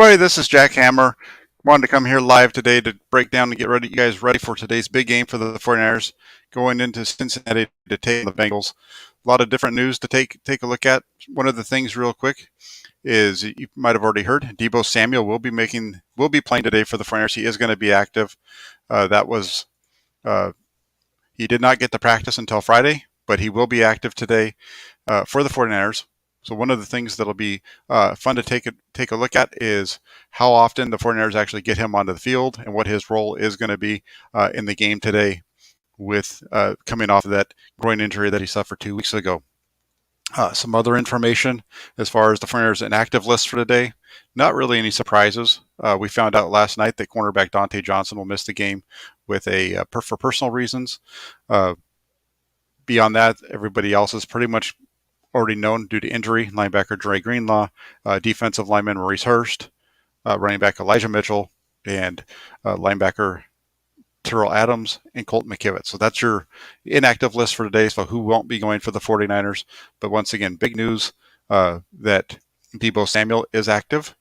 everybody, this is Jack Hammer. Wanted to come here live today to break down and get you guys ready for today's big game for the 49ers going into Cincinnati to take on the Bengals. A lot of different news to take a look at. One of the things real quick is you might have already heard Deebo Samuel will be playing today for the 49ers. He is going to be active. He did not get to practice until Friday, but he will be active today for the 49ers. So one of the things that'll be fun to take a look at is how often the 49ers actually get him onto the field and what his role is going to be in the game today with coming off of that groin injury that he suffered 2 weeks ago. Some other information as far as the 49ers inactive list for today. Not really any surprises. We found out last night that cornerback Dante Johnson will miss the game with for personal reasons. Beyond that, everybody else is pretty much already known due to injury. Linebacker Dre Greenlaw, defensive lineman Maurice Hurst, running back Elijah Mitchell, and linebacker Terrell Adams and Colt McKivitz. So that's your inactive list for today, so who won't be going for the 49ers. But once again, big news that Deebo Samuel is active.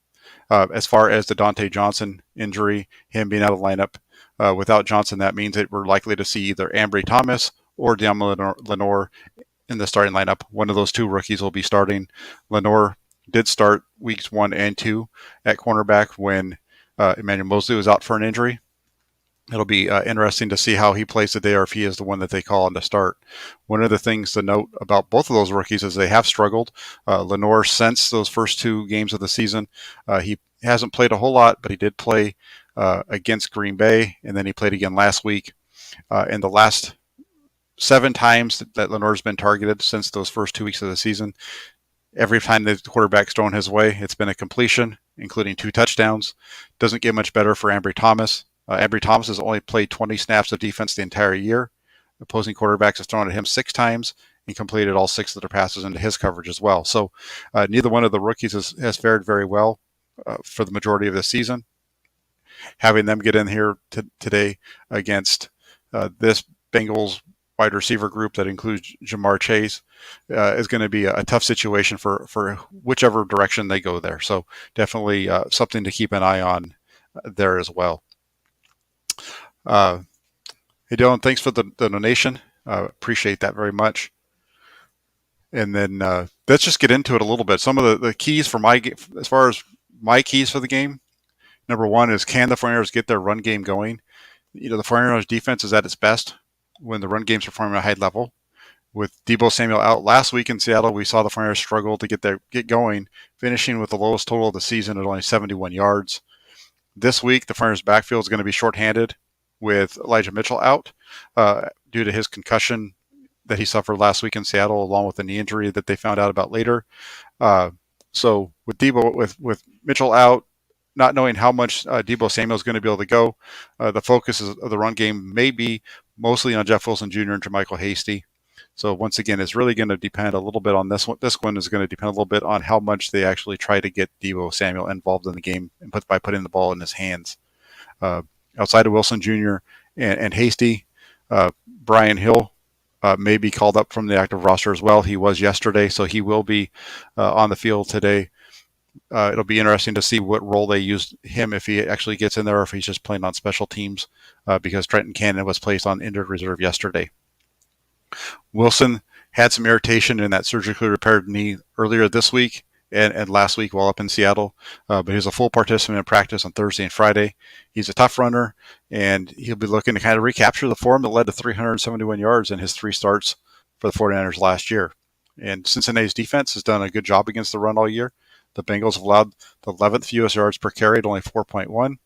As far as the Dante Johnson injury, him being out of the lineup, without Johnson, that means that we're likely to see either Ambry Thomas or De'Amon Lenoir in the starting lineup. One of those two rookies will be starting. Lenoir did start weeks 1 and 2 at cornerback when Emmanuel Mosley was out for an injury. It'll be interesting to see how he plays today or if he is the one that they call on to start. One of the things to note about both of those rookies is they have struggled. Lenoir, since those first 2 games of the season, he hasn't played a whole lot, but he did play against Green Bay, and then he played again last week. In the last 7 times that Lenoir's been targeted since those first 2 weeks of the season, every time the quarterback's thrown his way, it's been a completion, including 2 touchdowns. Doesn't get much better for Ambry Thomas. Ambry Thomas has only played 20 snaps of defense the entire year. Opposing quarterbacks have thrown at him 6 times and completed all 6 of their passes into his coverage as well. So neither one of the rookies has fared very well for the majority of the season. Having them get in here today against this Bengals wide receiver group that includes Jamar Chase is going to be a tough situation for whichever direction they go there. So definitely something to keep an eye on there as well. Hey Dylan, thanks for the donation. Appreciate that very much. And then let's just get into it a little bit. Some of the keys for as far as my keys for the game. Number 1 is, can the 49ers get their run game going? The 49ers defense is at its best when the run game's performing at a high level. With Deebo Samuel out last week in Seattle, we saw the 49ers struggle to get going, finishing with the lowest total of the season at only 71 yards. This week, the 49ers backfield is going to be shorthanded with Elijah Mitchell out due to his concussion that he suffered last week in Seattle, along with a knee injury that they found out about later. So with with Mitchell out, not knowing how much Deebo Samuel is going to be able to go, the focus of the run game may be mostly on Jeff Wilson Jr. and Jermichael Hasty. So once again, it's really going to depend a little bit on this one. This one is going to depend a little bit on how much they actually try to get Deebo Samuel involved in the game and by putting the ball in his hands. Outside of Wilson Jr. and Hasty, Brian Hill may be called up from the active roster as well. He was yesterday, so he will be on the field today. It'll be interesting to see what role they use him, if he actually gets in there or if he's just playing on special teams, because Trenton Cannon was placed on injured reserve yesterday. Wilson had some irritation in that surgically repaired knee earlier this week and last week while up in Seattle, but he was a full participant in practice on Thursday and Friday. He's a tough runner, and he'll be looking to kind of recapture the form that led to 371 yards in his 3 starts for the 49ers last year. And Cincinnati's defense has done a good job against the run all year. The Bengals have allowed the 11th fewest yards per carry at only 4.1.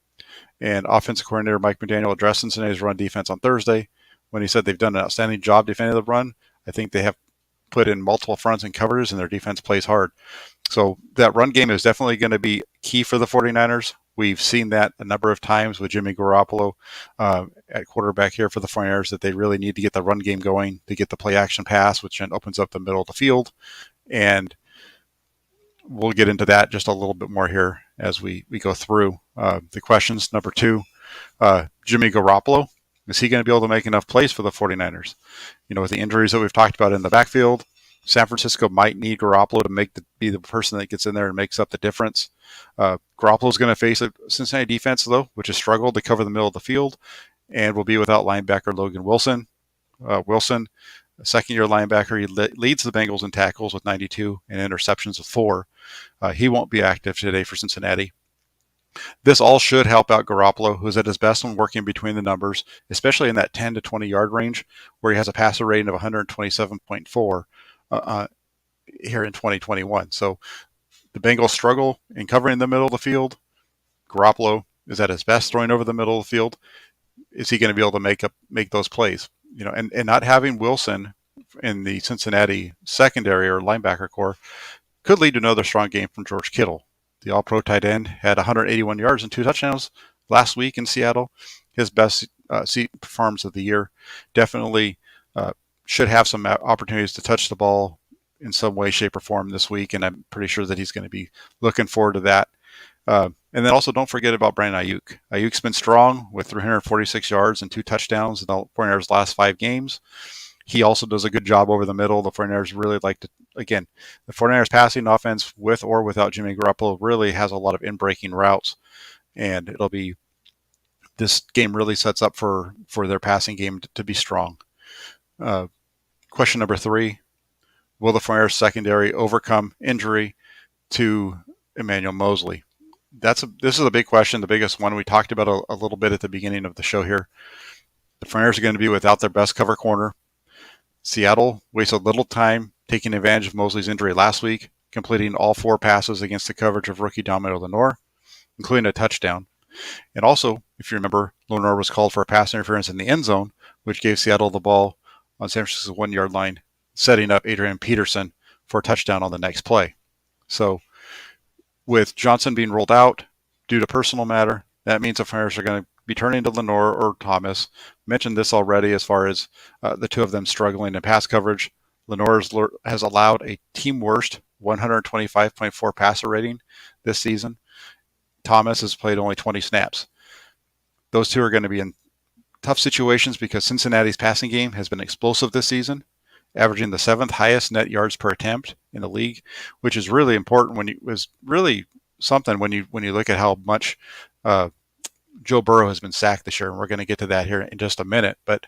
And offensive coordinator Mike McDaniel addressed Cincinnati's run defense on Thursday when he said they've done an outstanding job defending the run. I think they have put in multiple fronts and covers, and their defense plays hard. So that run game is definitely going to be key for the 49ers. We've seen that a number of times with Jimmy Garoppolo at quarterback here for the 49ers, that they really need to get the run game going to get the play action pass, which then opens up the middle of the field. And we'll get into that just a little bit more here as we go through the questions. Number 2, Jimmy Garoppolo. Is he going to be able to make enough plays for the 49ers? With the injuries that we've talked about in the backfield, San Francisco might need Garoppolo to be the person that gets in there and makes up the difference. Garoppolo is going to face a Cincinnati defense, though, which has struggled to cover the middle of the field and will be without linebacker Logan Wilson. Wilson, a second-year linebacker, he leads the Bengals in tackles with 92 and interceptions with 4. He won't be active today for Cincinnati. This all should help out Garoppolo, who's at his best when working between the numbers, especially in that 10 to 20 yard range, where he has a passer rating of 127.4 here in 2021. So the Bengals struggle in covering the middle of the field. Garoppolo is at his best throwing over the middle of the field. Is he going to be able to make those plays? And not having Wilson in the Cincinnati secondary or linebacker core could lead to another strong game from George Kittle. The All-Pro tight end had 181 yards and 2 touchdowns last week in Seattle. His best performance of the year. Definitely should have some opportunities to touch the ball in some way, shape, or form this week, and I'm pretty sure that he's going to be looking forward to that. And then also don't forget about Brandon Ayuk. Ayuk's been strong with 346 yards and 2 touchdowns in the 49ers' last 5 games. He also does a good job over the middle. The 49ers really like to, again, the 49ers passing offense with or without Jimmy Garoppolo really has a lot of in-breaking routes, and this game really sets up for their passing game to be strong. Question number 3, will the 49ers secondary overcome injury to Emmanuel Moseley? This is a big question, the biggest one. We talked about a little bit at the beginning of the show here. The 49ers are going to be without their best cover corner. Seattle wasted little time taking advantage of Moseley's injury last week, completing all 4 passes against the coverage of rookie Dominic Lenore, including a touchdown. And also, if you remember, Lenore was called for a pass interference in the end zone, which gave Seattle the ball on San Francisco's 1-yard line, setting up Adrian Peterson for a touchdown on the next play. So with Johnson being rolled out due to personal matter, that means the 49ers are going to be turning to Lenore or Thomas. Mentioned this already as far as the 2 of them struggling in pass coverage. Lenore has allowed a team worst 125.4 passer rating this season. Thomas has played only 20 snaps. Those 2 are going to be in tough situations because Cincinnati's passing game has been explosive this season, averaging the 7th highest net yards per attempt in the league, which is really important when you look at how much Joe Burrow has been sacked this year, and we're going to get to that here in just a minute. But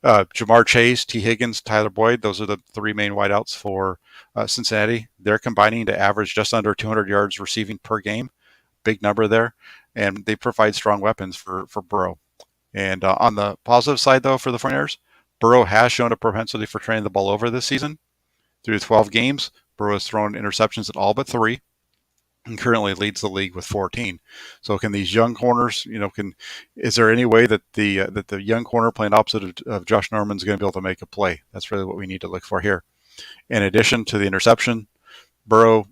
Jamar Chase, T. Higgins, Tyler Boyd, those are the 3 main wideouts for Cincinnati. They're combining to average just under 200 yards receiving per game. Big number there. And they provide strong weapons for Burrow. And on the positive side, though, for the 49ers, Burrow has shown a propensity for turning the ball over this season. Through 12 games, Burrow has thrown interceptions in all but 3. And currently leads the league with 14. So can these young corners, is there any way that the young corner playing opposite of Josh Norman is going to be able to make a play? That's really what we need to look for here. In addition to the interception, Burrow,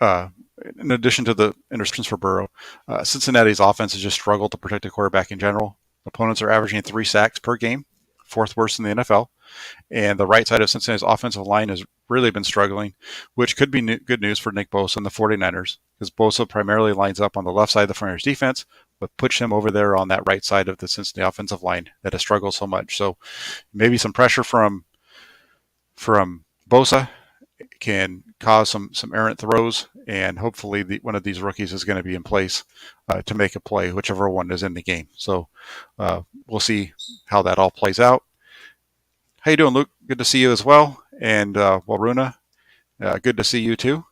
in addition to the interceptions for Burrow, Cincinnati's offense has just struggled to protect the quarterback in general. Opponents are averaging 3 sacks per game, 4th worst in the NFL. And the right side of Cincinnati's offensive line has really been struggling, which could be good news for Nick Bosa and the 49ers, because Bosa primarily lines up on the left side of the 49ers defense, but push him over there on that right side of the Cincinnati offensive line that has struggled so much. So maybe some pressure from Bosa can cause some errant throws, and hopefully one of these rookies is going to be in place to make a play, whichever one is in the game. So we'll see how that all plays out. How you doing, Luke? Good to see you as well. And Waruna, good to see you too.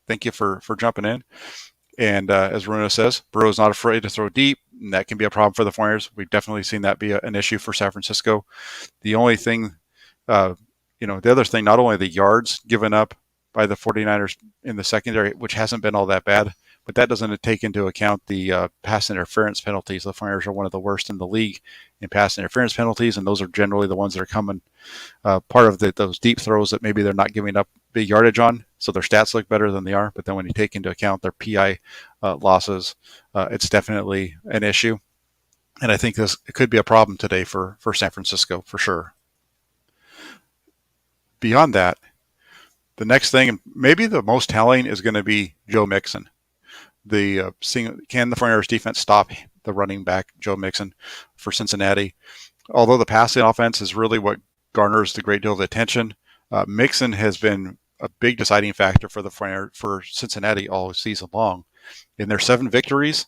Thank you for jumping in. And as Runa says, Burrow's not afraid to throw deep, and that can be a problem for the 49ers. We've definitely seen that be an issue for San Francisco. The only thing, the other thing, not only the yards given up by the 49ers in the secondary, which hasn't been all that bad, but that doesn't take into account the pass interference penalties. The 49ers are one of the worst in the league in pass interference penalties, and those are generally the ones that are coming part of those deep throws that maybe they're not giving up big yardage on, so their stats look better than they are. But then when you take into account their PI losses, it's definitely an issue. And I think it could be a problem today for San Francisco, for sure. Beyond that, the next thing, and maybe the most telling, is going to be Joe Mixon. Can the 49ers defense stop the running back, Joe Mixon, for Cincinnati? Although the passing offense is really what garners the great deal of attention, Mixon has been a big deciding factor for Cincinnati all season long. In their 7 victories,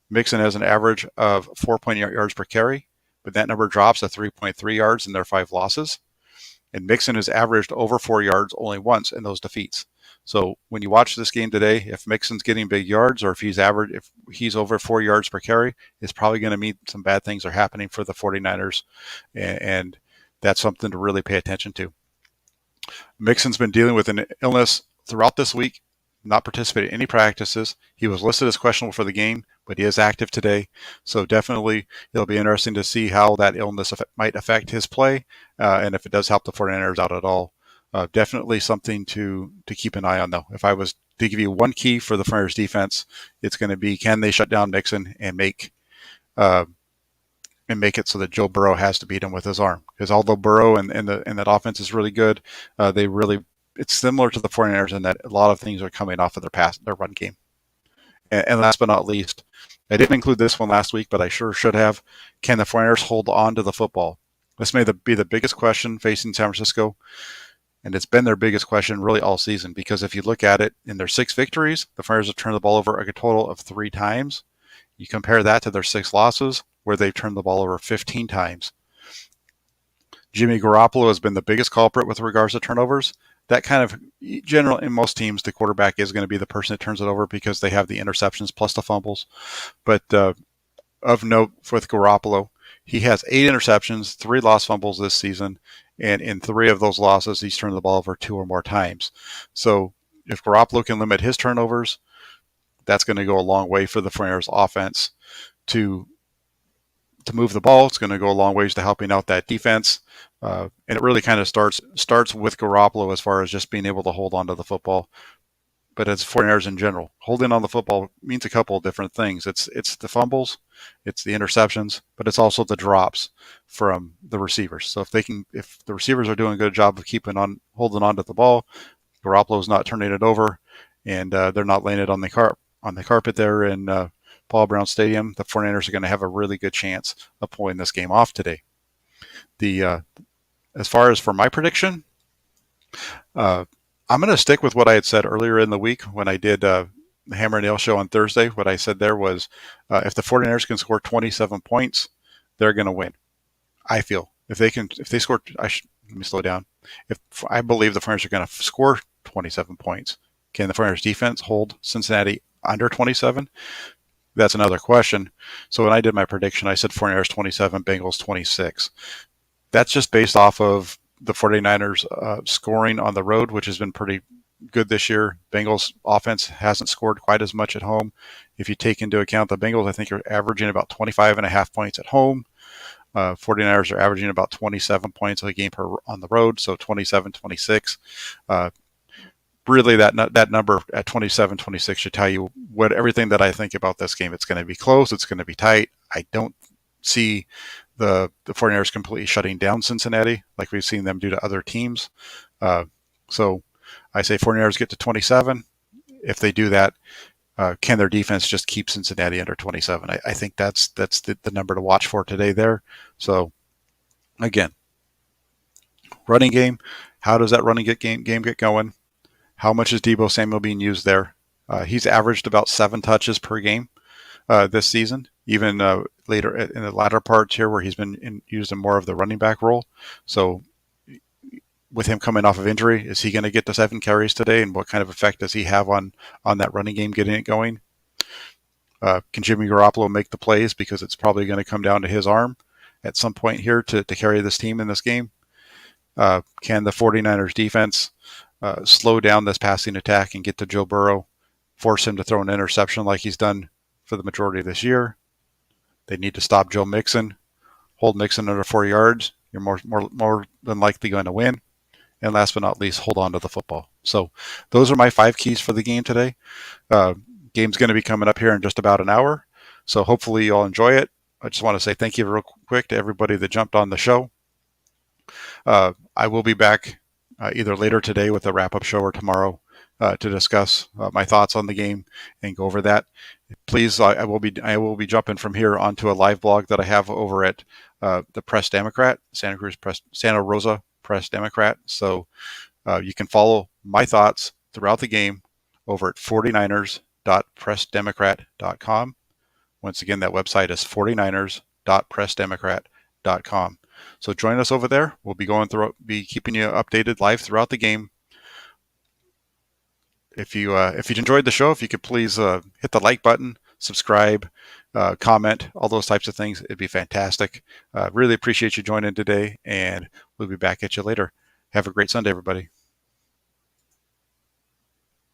Mixon has an average of 4.8 yards per carry, but that number drops to 3.3 yards in their 5 losses. And Mixon has averaged over 4 yards only once in those defeats. So when you watch this game today, if Mixon's getting big yards or if he's over 4 yards per carry, it's probably going to mean some bad things are happening for the 49ers. And that's something to really pay attention to. Mixon's been dealing with an illness throughout this week, not participated in any practices. He was listed as questionable for the game, but he is active today. So definitely it'll be interesting to see how that illness might affect his play, and if it does help the 49ers out at all. Definitely something to keep an eye on, though. If I was to give you one key for the 49ers defense, it's going to be, can they shut down Mixon and make it so that Joe Burrow has to beat him with his arm? Because although Burrow and that offense is really good, it's similar to the 49ers in that a lot of things are coming off of their run game. And last but not least, I didn't include this one last week, but I sure should have. Can the 49ers hold on to the football? This may be the biggest question facing San Francisco, and it's been their biggest question really all season, because if you look at it, in their 6 victories, the 49ers have turned the ball over a total of 3 times. You compare that to their 6 losses, where they've turned the ball over 15 times. Jimmy Garoppolo has been the biggest culprit with regards to turnovers. That kind of general in most teams, the quarterback is going to be the person that turns it over because they have the interceptions plus the fumbles. But of note with Garoppolo, he has 8 interceptions, 3 lost fumbles this season, and in 3 of those losses, he's turned the ball over 2 or more times. So if Garoppolo can limit his turnovers, that's going to go a long way for the 49ers offense to move the ball. It's going to go a long ways to helping out that defense. And it really kind of starts with Garoppolo as far as just being able to hold on to the football. But as 49ers in general, holding on the football means a couple of different things. It's the fumbles, it's the interceptions, but it's also the drops from the receivers. So if the receivers are doing a good job of holding on to the ball, Garoppolo's not turning it over, and they're not laying it on the carpet there in Paul Brown Stadium, the 49ers are going to have a really good chance of pulling this game off today. As far as for my prediction, I'm going to stick with what I had said earlier in the week when I did the Hammer and Nail show on Thursday. What I said there was, if the 49ers can score 27 points, they're going to win. I feel let me slow down. If I believe the 49ers are going to score 27 points, can the 49ers defense hold Cincinnati under 27? That's another question. So when I did my prediction, I said 49ers 27, Bengals 26. That's just based off of the 49ers scoring on the road, which has been pretty good this year. Bengals offense hasn't scored quite as much at home. If you take into account the Bengals, I think are averaging about 25.5 points at home. 49ers are averaging about 27 points a game on the road, so 27, 26. Really, that number at 27, 26 should tell you everything that I think about this game. It's going to be close. It's going to be tight. I don't see the 49ers completely shutting down Cincinnati like we've seen them do to other teams. So I say 49ers get to 27. If they do that, can their defense just keep Cincinnati under 27? I think that's the number to watch for today there. So again, running game. How does that running game get going? How much is Deebo Samuel being used there? He's averaged about 7 touches per game this season, even later in the latter parts here where he's been used in more of the running back role. So with him coming off of injury, is he going to get to 7 carries today, and what kind of effect does he have on that running game getting it going? Can Jimmy Garoppolo make the plays, because it's probably going to come down to his arm at some point here to carry this team in this game? Can the 49ers defense slow down this passing attack and get to Joe Burrow, force him to throw an interception like he's done for the majority of this year? They need to stop Joe Mixon, hold Mixon under 4 yards. You're more than likely going to win. And last but not least, hold on to the football. So those are my 5 keys for the game today. Game's going to be coming up here in just about an hour, so hopefully you all enjoy it. I just want to say thank you real quick to everybody that jumped on the show. I will be back either later today with a wrap-up show or tomorrow to discuss my thoughts on the game and go over that. Please, I will be jumping from here onto a live blog that I have over at the Press Democrat, Santa Rosa Press Democrat. So You can follow my thoughts throughout the game over at 49ers.pressdemocrat.com. Once again, that website is 49ers.pressdemocrat.com. So join us over there. We'll be keeping you updated live throughout the game. If you enjoyed the show, if you could please hit the like button, subscribe, comment, all those types of things, it'd be fantastic. Really appreciate you joining today, and we'll be back at you later. Have a great Sunday, everybody.